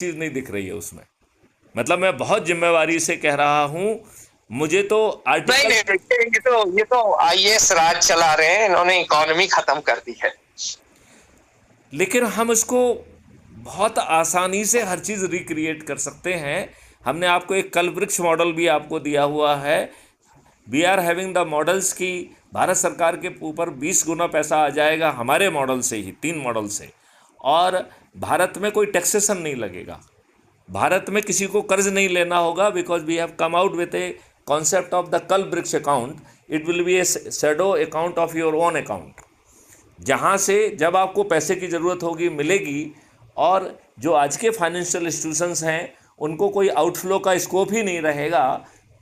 चीज नहीं दिख रही है उसमें। मतलब मैं बहुत जिम्मेवारी से कह रहा हूं, मुझे तो नहीं आर्टिकल, नहीं, देखिए ये तो आईएएस राज चला रहे हैं, इन्होंने इकोनॉमी खत्म कर दी है। लेकिन हम इसको बहुत आसानी से हर चीज़ रिक्रिएट कर सकते हैं। हमने आपको एक कल वृक्ष मॉडल भी आपको दिया हुआ है। We are having the models की भारत सरकार के ऊपर 20 गुना पैसा आ जाएगा हमारे मॉडल से ही, 3 मॉडल से। और भारत में कोई टैक्सेशन नहीं लगेगा, भारत में किसी को कर्ज नहीं लेना होगा, because we have come out with a concept of the कल वृक्ष account. It will be a shadow account of your own account, जहाँ से जब आपको पैसे की ज़रूरत होगी मिलेगी। और जो आज के फाइनेंशियल इंस्टीट्यूशंस हैं उनको कोई आउटफ्लो का स्कोप ही नहीं रहेगा,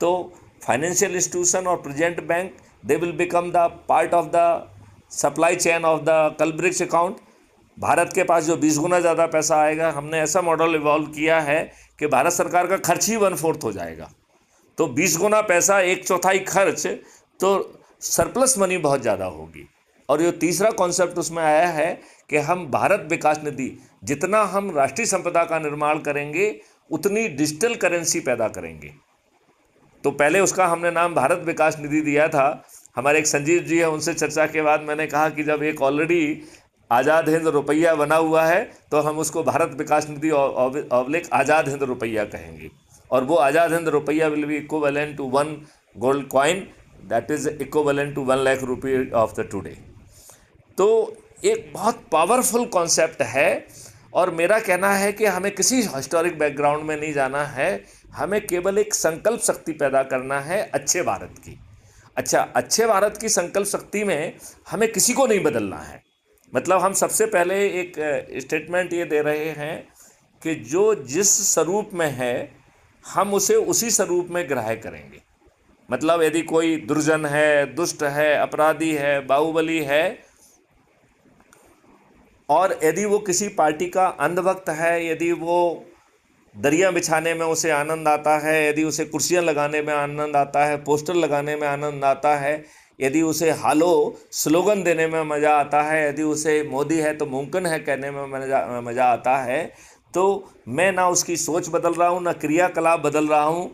तो फाइनेंशियल इंस्टीट्यूशन और present bank, they will become the part of the supply chain of the कलब्रिक्स अकाउंट। भारत के पास जो 20 गुना ज़्यादा पैसा आएगा, हमने ऐसा मॉडल इवॉल्व किया है कि भारत सरकार का खर्च ही 1/4 हो जाएगा। तो 20 गुना पैसा, 1/4 खर्च, तो सरप्लस मनी बहुत ज़्यादा होगी। और जो तीसरा कॉन्सेप्ट उसमें आया है कि हम भारत विकास निधि, जितना हम राष्ट्रीय संपदा का निर्माण करेंगे उतनी डिजिटल करेंसी पैदा करेंगे। तो पहले उसका हमने नाम भारत विकास निधि दिया था। हमारे एक संजीव जी है, उनसे चर्चा के बाद मैंने कहा कि जब एक ऑलरेडी आज़ाद हिंद रुपया बना हुआ है तो हम उसको भारत विकास निधि ऑब्लिक आज़ाद हिंद रुपया कहेंगे। और वो आज़ाद हिंद रुपया will be equivalent to 1 gold coin, that is equivalent to 1 lakh रुपये ऑफ द टुडे। तो एक बहुत पावरफुल कॉन्सेप्ट है। और मेरा कहना है कि हमें किसी हिस्टोरिक बैकग्राउंड में नहीं जाना है, हमें केवल एक संकल्प शक्ति पैदा करना है अच्छे भारत की। अच्छा, अच्छे भारत की संकल्प शक्ति में हमें किसी को नहीं बदलना है। मतलब हम सबसे पहले एक स्टेटमेंट ये दे रहे हैं कि जो जिस स्वरूप में है हम उसे उसी स्वरूप में ग्रहण करेंगे। मतलब यदि कोई दुर्जन है, दुष्ट है, अपराधी है, बाहुबली है, और यदि वो किसी पार्टी का अंधभक्त है, यदि वो दरिया बिछाने में उसे आनंद आता है, यदि उसे कुर्सियां लगाने में आनंद आता है, पोस्टर लगाने में आनंद आता है, यदि उसे हालो स्लोगन देने में मज़ा आता है, यदि उसे मोदी है तो मुमकिन है कहने में मज़ा आता है, तो मैं ना उसकी सोच बदल रहा हूँ, ना क्रियाकलाप बदल रहा हूँ,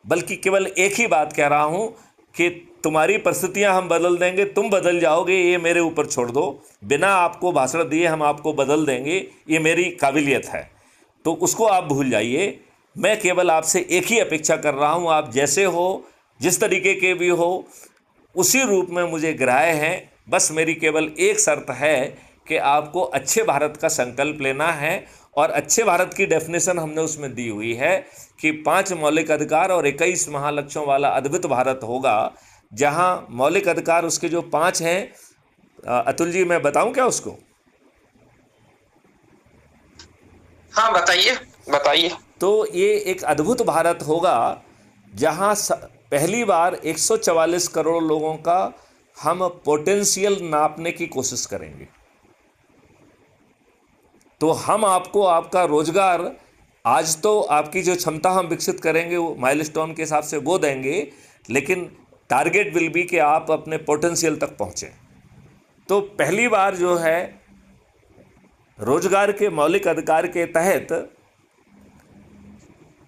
बल्कि केवल एक ही बात कह रहा हूँ कि तुम्हारी परिस्थितियां हम बदल देंगे, तुम बदल जाओगे, ये मेरे ऊपर छोड़ दो। बिना आपको भाषण दिए हम आपको बदल देंगे, ये मेरी काबिलियत है। तो उसको आप भूल जाइए। मैं केवल आपसे एक ही अपेक्षा कर रहा हूँ, आप जैसे हो, जिस तरीके के भी हो, उसी रूप में मुझे ग्राह्य हैं। बस मेरी केवल एक शर्त है कि आपको अच्छे भारत का संकल्प लेना है। और अच्छे भारत की डेफिनेशन हमने उसमें दी हुई है कि 5 मौलिक अधिकार और 21 महालक्ष्यों वाला अद्भुत भारत होगा, जहां मौलिक अधिकार उसके जो 5 हैं, अतुल जी मैं बताऊं क्या उसको? हाँ बताइए, बताइए। तो ये एक अद्भुत भारत होगा जहां पहली बार 144 करोड़ लोगों का हम पोटेंशियल नापने की कोशिश करेंगे। तो हम आपको आपका रोजगार, आज तो आपकी जो क्षमता हम विकसित करेंगे वो माइलस्टोन के हिसाब से वो देंगे, लेकिन टारगेट विल बी कि आप अपने पोटेंशियल तक पहुँचें। तो पहली बार जो है रोजगार के मौलिक अधिकार के तहत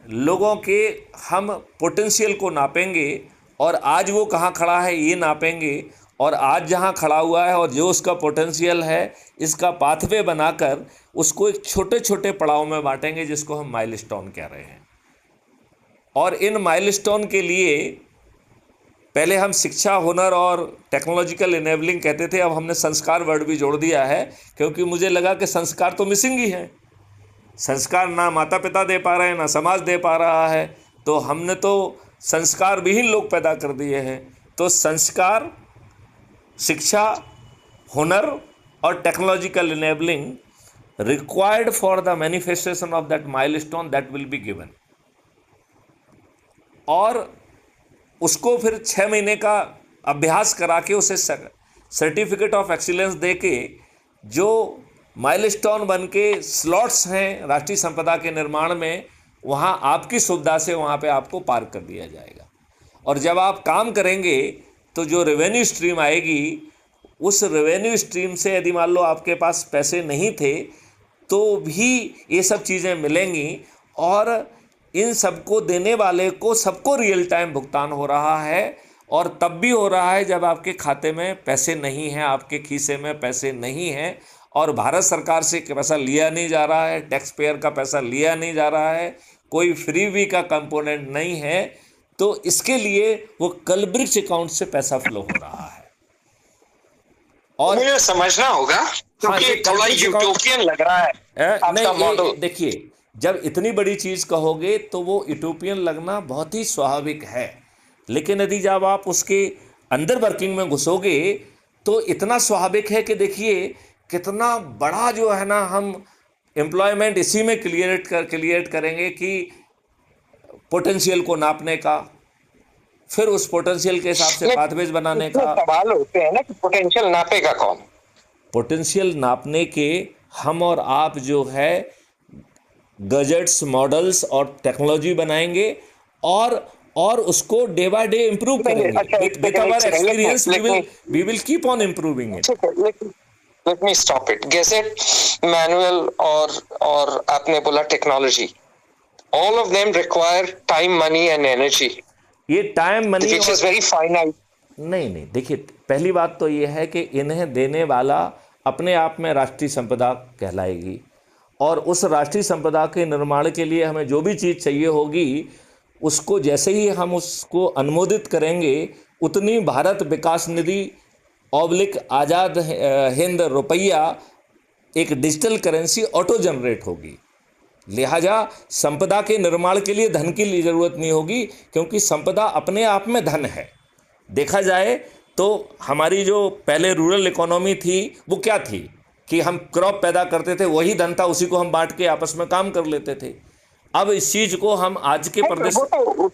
लोगों के हम पोटेंशियल को नापेंगे, और आज वो कहाँ खड़ा है ये नापेंगे, और आज जहाँ खड़ा हुआ है और जो उसका पोटेंशियल है, इसका पाथवे बनाकर उसको एक छोटे छोटे पड़ाव में बांटेंगे, जिसको हम माइलस्टोन कह रहे हैं। और इन माइलस्टोन के लिए पहले हम शिक्षा, हुनर और टेक्नोलॉजिकल इनेबलिंग कहते थे, अब हमने संस्कार वर्ड भी जोड़ दिया है, क्योंकि मुझे लगा कि संस्कार तो मिसिंग ही है। संस्कार ना माता पिता दे पा रहे हैं, ना समाज दे पा रहा है, तो हमने तो संस्कार विहीन लोग पैदा कर दिए हैं। तो संस्कार, शिक्षा, हुनर और technological enabling required for the manifestation of that milestone that will be given. और उसको फिर 6 महीने का अभ्यास करा के उसे सर्टिफिकेट ऑफ एक्सीलेंस दे के, जो माइलस्टोन बन के स्लॉट्स हैं राष्ट्रीय संपदा के निर्माण में, वहाँ आपकी सुविधा से वहाँ पे आपको पार्क कर दिया जाएगा। और जब आप काम करेंगे तो जो रेवेन्यू स्ट्रीम आएगी, उस रेवेन्यू स्ट्रीम से यदि मान लो आपके पास पैसे नहीं थे, तो भी ये सब चीज़ें मिलेंगी, और इन सबको देने वाले को सबको रियल टाइम भुगतान हो रहा है, और तब भी हो रहा है जब आपके खाते में पैसे नहीं हैं, आपके खीसे में पैसे नहीं हैं, और भारत सरकार से पैसा लिया नहीं जा रहा है, टैक्स पेयर का पैसा लिया नहीं जा रहा है, कोई फ्रीबी का कंपोनेंट नहीं है। तो इसके लिए वो कलब्रिक्स अकाउंट से पैसा फ्लो हो रहा है। और मुझे समझना होगा क्योंकि ये थोड़ा कलब्रिक्स अकाउंट यूटोपियन लग रहा है आपका नहीं, मॉडल। देखिए, जब इतनी बड़ी चीज़ कहोगे तो वो यूटोपियन लगना बहुत ही स्वाभाविक है, लेकिन यदि जब आप उसके अंदर वर्किंग में घुसोगे तो इतना स्वाभाविक है कि देखिए कितना बड़ा जो है ना, हम एम्प्लॉयमेंट इसी में क्रिएट करेंगे कि पोटेंशियल को नापने का, फिर उस पोटेंशियल के हिसाब से पाथवेज बनाने इसमें का। सवाल होते हैं ना कि पोटेंशियल नापेगा कौन? पोटेंशियल नापने के हम और आप जो है गैजेट्स, मॉडल्स और टेक्नोलॉजी बनाएंगे, और उसको डे बाय डे इम्प्रूव करेंगे। अच्छा, with our experience we will keep on improving it. Let me stop it. Gadget, manual और आपने बोला technology, all of them require time, money and energy, ये time, money which is very finite. नहीं, देखिए, पहली बात तो ये है कि इन्हें देने वाला अपने आप में राष्ट्रीय संपदा कहलाएगी, और उस राष्ट्रीय संपदा के निर्माण के लिए हमें जो भी चीज़ चाहिए होगी, उसको जैसे ही हम उसको अनुमोदित करेंगे, उतनी भारत विकास निधि ऑब्लिक आज़ाद हिंद रुपया एक डिजिटल करेंसी ऑटो जनरेट होगी। लिहाजा संपदा के निर्माण के लिए धन की ज़रूरत नहीं होगी, क्योंकि संपदा अपने आप में धन है। देखा जाए तो हमारी जो पहले रूरल इकोनॉमी थी वो क्या थी कि हम क्रॉप पैदा करते थे, वही धन था, उसी को हम बांट के आपस में काम कर लेते थे। अब इस चीज को हम आज के प्रदेश,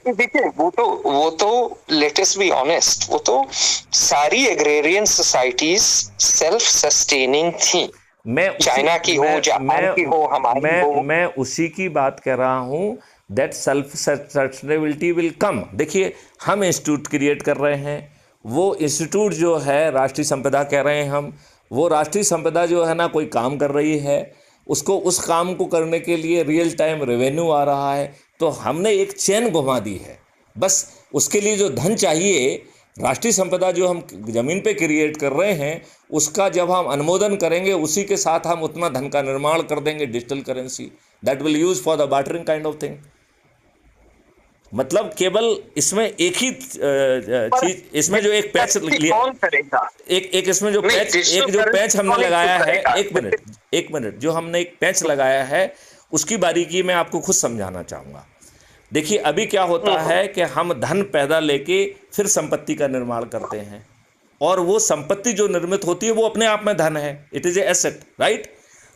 देखिए वो तो लेटेस्ट बी ऑनेस्ट, वो तो सारी एग्रेरियन सोसाइटीज सेल्फ सस्टेनिंग थी। चाइना की हो, जापान की हो, हमारी हो। मैं उसी की बात कर रहा हूँ, that self sustainability will come. देखिए, हम इंस्टीट्यूट क्रिएट कर रहे हैं, वो इंस्टीट्यूट जो है राष्ट्रीय संपदा कह रहे हैं हम, वो राष्ट्रीय संपदा जो है ना कोई काम कर रही है, उसको उस काम को करने के लिए रियल टाइम रेवेन्यू आ रहा है, तो हमने एक चेन घुमा दी है। बस उसके लिए जो धन चाहिए, राष्ट्रीय संपदा जो हम ज़मीन पे क्रिएट कर रहे हैं, उसका जब हम अनुमोदन करेंगे, उसी के साथ हम उतना धन का निर्माण कर देंगे, digital currency that will use for the bartering kind of thing. मतलब केवल इसमें एक ही चीज, इसमें जो एक पैच लिया, एक इसमें जो पैच, एक जो पैच हमने लगाया है, एक मिनट जो हमने एक पैच लगाया है, उसकी बारीकी मैं आपको खुद समझाना चाहूँगा। देखिए, अभी क्या होता है कि हम धन पैदा लेके फिर संपत्ति का निर्माण करते हैं, और वो संपत्ति जो निर्मित होती है वो अपने आप में धन है, it is a asset, right.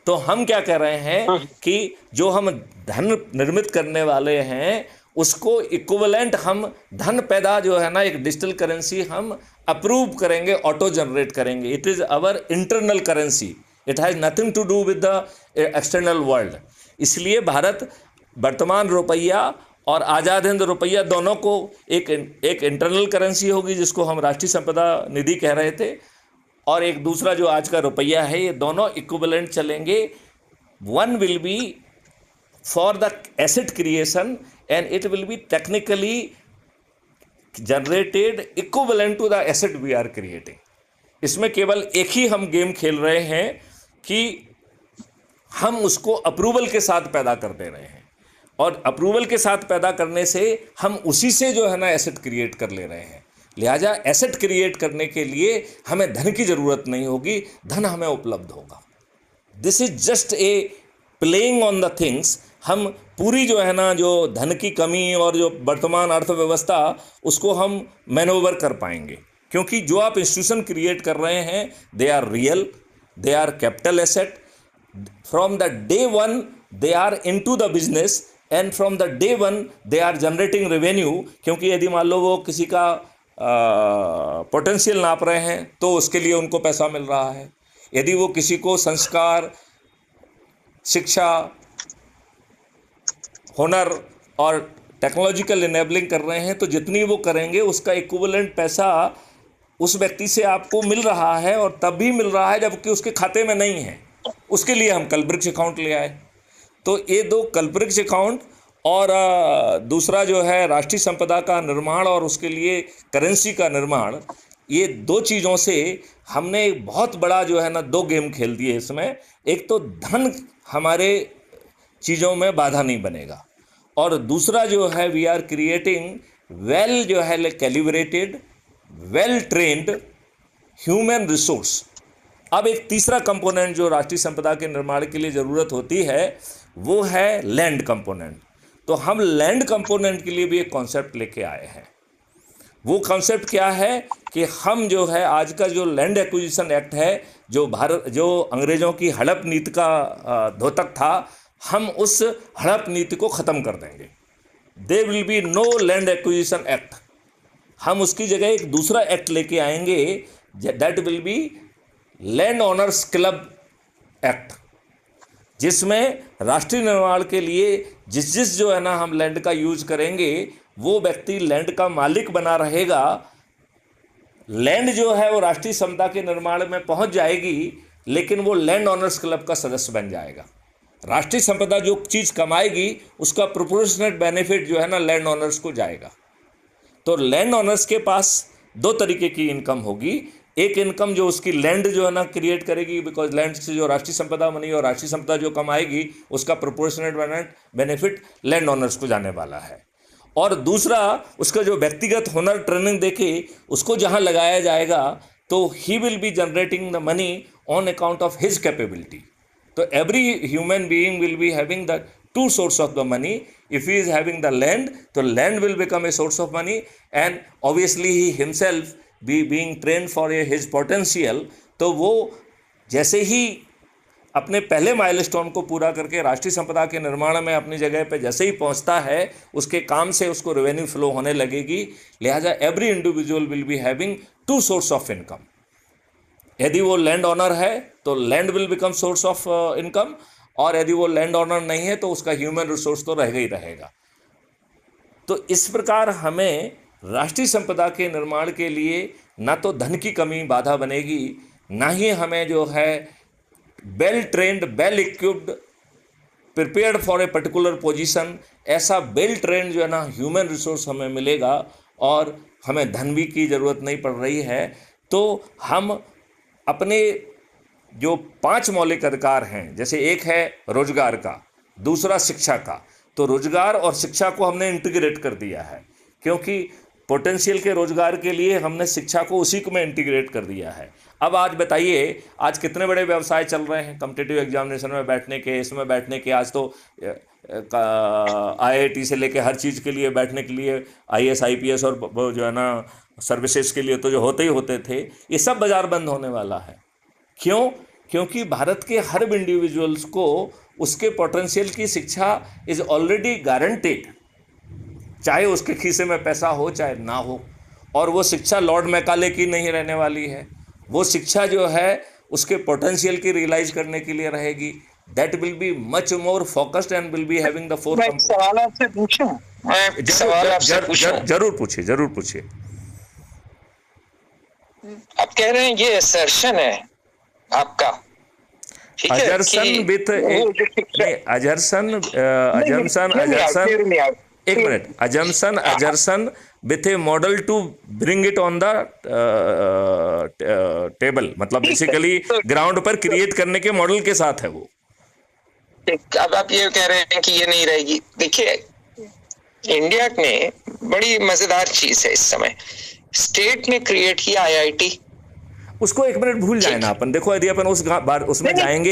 तो हम क्या कह रहे हैं कि जो हम धन निर्मित करने वाले हैं, उसको इक्विवेलेंट हम धन पैदा जो है ना, एक डिजिटल करेंसी हम अप्रूव करेंगे, ऑटो जनरेट करेंगे। It is our internal currency, it has nothing to do with the external world. इसलिए भारत वर्तमान रुपया और आज़ाद हिंद रुपया दोनों को एक इंटरनल करेंसी होगी, जिसको हम राष्ट्रीय संपदा निधि कह रहे थे, और एक दूसरा जो आज का रुपया है, ये दोनों इक्विवेलेंट चलेंगे। One will be for the asset creation and it will be technically generated equivalent to the asset we are creating. इसमें केवल एक ही हम गेम खेल रहे हैं कि हम उसको अप्रूवल के साथ पैदा कर दे रहे हैं, और अप्रूवल के साथ पैदा करने से हम उसी से जो है ना एसेट क्रिएट कर ले रहे हैं। लिहाजा एसेट क्रिएट करने के लिए हमें धन की ज़रूरत नहीं होगी, धन हमें उपलब्ध होगा। This is just a playing on the things. हम पूरी जो है ना, जो धन की कमी और जो वर्तमान अर्थव्यवस्था, उसको हम मैनोवर कर पाएंगे, क्योंकि जो आप इंस्टीट्यूशन क्रिएट कर रहे हैं, they are real, they are capital asset. From the day one they are into the business, and from the day one they are generating revenue. क्योंकि यदि मान लो वो किसी का पोटेंशियल नाप रहे हैं, तो उसके लिए उनको पैसा मिल रहा है। यदि वो किसी को संस्कार, शिक्षा, हुनर और टेक्नोलॉजिकल इनेबलिंग कर रहे हैं, तो जितनी वो करेंगे उसका इक्विवेलेंट पैसा उस व्यक्ति से आपको मिल रहा है, और तब भी मिल रहा है जबकि उसके खाते में नहीं है। उसके लिए हम कल्पवृक्ष अकाउंट ले आए। तो ये दो कल्पवृक्ष अकाउंट और दूसरा जो है राष्ट्रीय संपदा का निर्माण और उसके लिए करेंसी का निर्माण, ये दो चीज़ों से हमने बहुत बड़ा जो है ना दो गेम खेल दिए इसमें। एक तो धन हमारे चीज़ों में बाधा नहीं बनेगा, और दूसरा जो है वी आर क्रिएटिंग वेल जो है calibrated well trained human resource. अब एक तीसरा कंपोनेंट जो राष्ट्रीय संपदा के निर्माण के लिए ज़रूरत होती है वो है लैंड कंपोनेंट। तो हम लैंड कंपोनेंट के लिए भी एक कॉन्सेप्ट लेके आए हैं। वो कॉन्सेप्ट क्या है कि हम जो है आज का जो लैंड एक्विजिशन एक्ट है, जो अंग्रेज़ों की हड़प नीति का द्योतक था, हम उस हड़प नीति को ख़त्म कर देंगे। There will be no land acquisition act. हम उसकी जगह एक दूसरा एक्ट लेके आएंगे, that will be land owners club act, जिसमें राष्ट्रीय निर्माण के लिए जिस जो है ना हम लैंड का यूज करेंगे वो व्यक्ति लैंड का मालिक बना रहेगा। लैंड जो है वो राष्ट्रीय संपदा के निर्माण में पहुंच जाएगी, लेकिन वो लैंड ओनर्स क्लब का सदस्य बन जाएगा। राष्ट्रीय संपदा जो चीज़ कमाएगी उसका प्रोपोर्शनेट बेनिफिट जो है ना लैंड ओनर्स को जाएगा। तो लैंड ओनर्स के पास दो तरीके की इनकम होगी। एक इनकम जो उसकी लैंड जो है ना क्रिएट करेगी, बिकॉज लैंड से जो राष्ट्रीय संपदा बनी और राष्ट्रीय संपदा जो कमाएगी उसका प्रोपोर्शनेट बेनिफिट लैंड ओनर्स को जाने वाला है। और दूसरा उसका जो व्यक्तिगत हुनर ट्रेनिंग देके उसको जहां लगाया जाएगा तो he will be generating the money on account of his capability. तो every human being will be having the two source of the money. If he is having the land, तो land will become a source of money, and obviously he himself being trained for his potential, तो वो जैसे ही अपने पहले milestone को पूरा करके राष्ट्रीय संपदा के निर्माण में अपनी जगह पे जैसे ही पहुंचता है उसके काम से उसको रेवेन्यू फ्लो होने लगेगी। लिहाजा every individual will be having two source of income. यदि वो लैंड ऑनर है तो land will become source of income, और यदि वो लैंड ऑनर नहीं है तो उसका ह्यूमन रिसोर्स तो रहेगा ही रहेगा। तो इस प्रकार हमें राष्ट्रीय संपदा के निर्माण के लिए ना तो धन की कमी बाधा बनेगी, ना ही हमें जो है well trained well equipped prepared for a particular position, ऐसा वेल ट्रेंड जो है ना ह्यूमन रिसोर्स हमें मिलेगा, और हमें धन भी की ज़रूरत नहीं पड़ रही है। तो हम अपने जो 5 मौलिक अधिकार हैं, जैसे एक है रोजगार का, दूसरा शिक्षा का, तो रोजगार और शिक्षा को हमने इंटीग्रेट कर दिया है, क्योंकि पोटेंशियल के रोजगार के लिए हमने शिक्षा को उसी में इंटीग्रेट कर दिया है। अब आज बताइए, आज कितने बड़े व्यवसाय चल रहे हैं कॉम्पिटिटिव एग्जामिनेशन में बैठने के, इसमें बैठने के। आज तो IIT से लेके हर चीज़ के लिए बैठने के लिए IAS IPS और जो है ना सर्विसेज के लिए तो जो होते ही होते थे, ये सब बाजार बंद होने वाला है। क्यों? क्योंकि भारत के हर इंडिविजुअल्स को उसके पोटेंशियल की शिक्षा इज ऑलरेडी गारंटेड, चाहे उसके खीसे में पैसा हो चाहे ना हो। और वो शिक्षा लॉर्ड मैकाले की नहीं रहने वाली है, वो शिक्षा जो है उसके पोटेंशियल की रियलाइज करने के लिए रहेगी। That will be much more focused and will be having the four. सवाल आपसे पूछूं? जरूर पूछिए, जरूर पूछिए। आप कह रहे हैं ये असर्शन है आपका, ठीक है? अजर्सन विथ एक मिनट, अजर्सन with a model to bring it on the table, मतलब बेसिकली ग्राउंड पर क्रिएट करने के मॉडल के साथ है वो। अब आप ये कह रहे हैं कि ये नहीं रहेगी। देखिए, इंडिया में बड़ी मजेदार चीज है इस समय, स्टेट ने क्रिएट किया IIT। उसको एक मिनट भूल जाए ना अपन। देखो, यदि अपन उसमें जाएंगे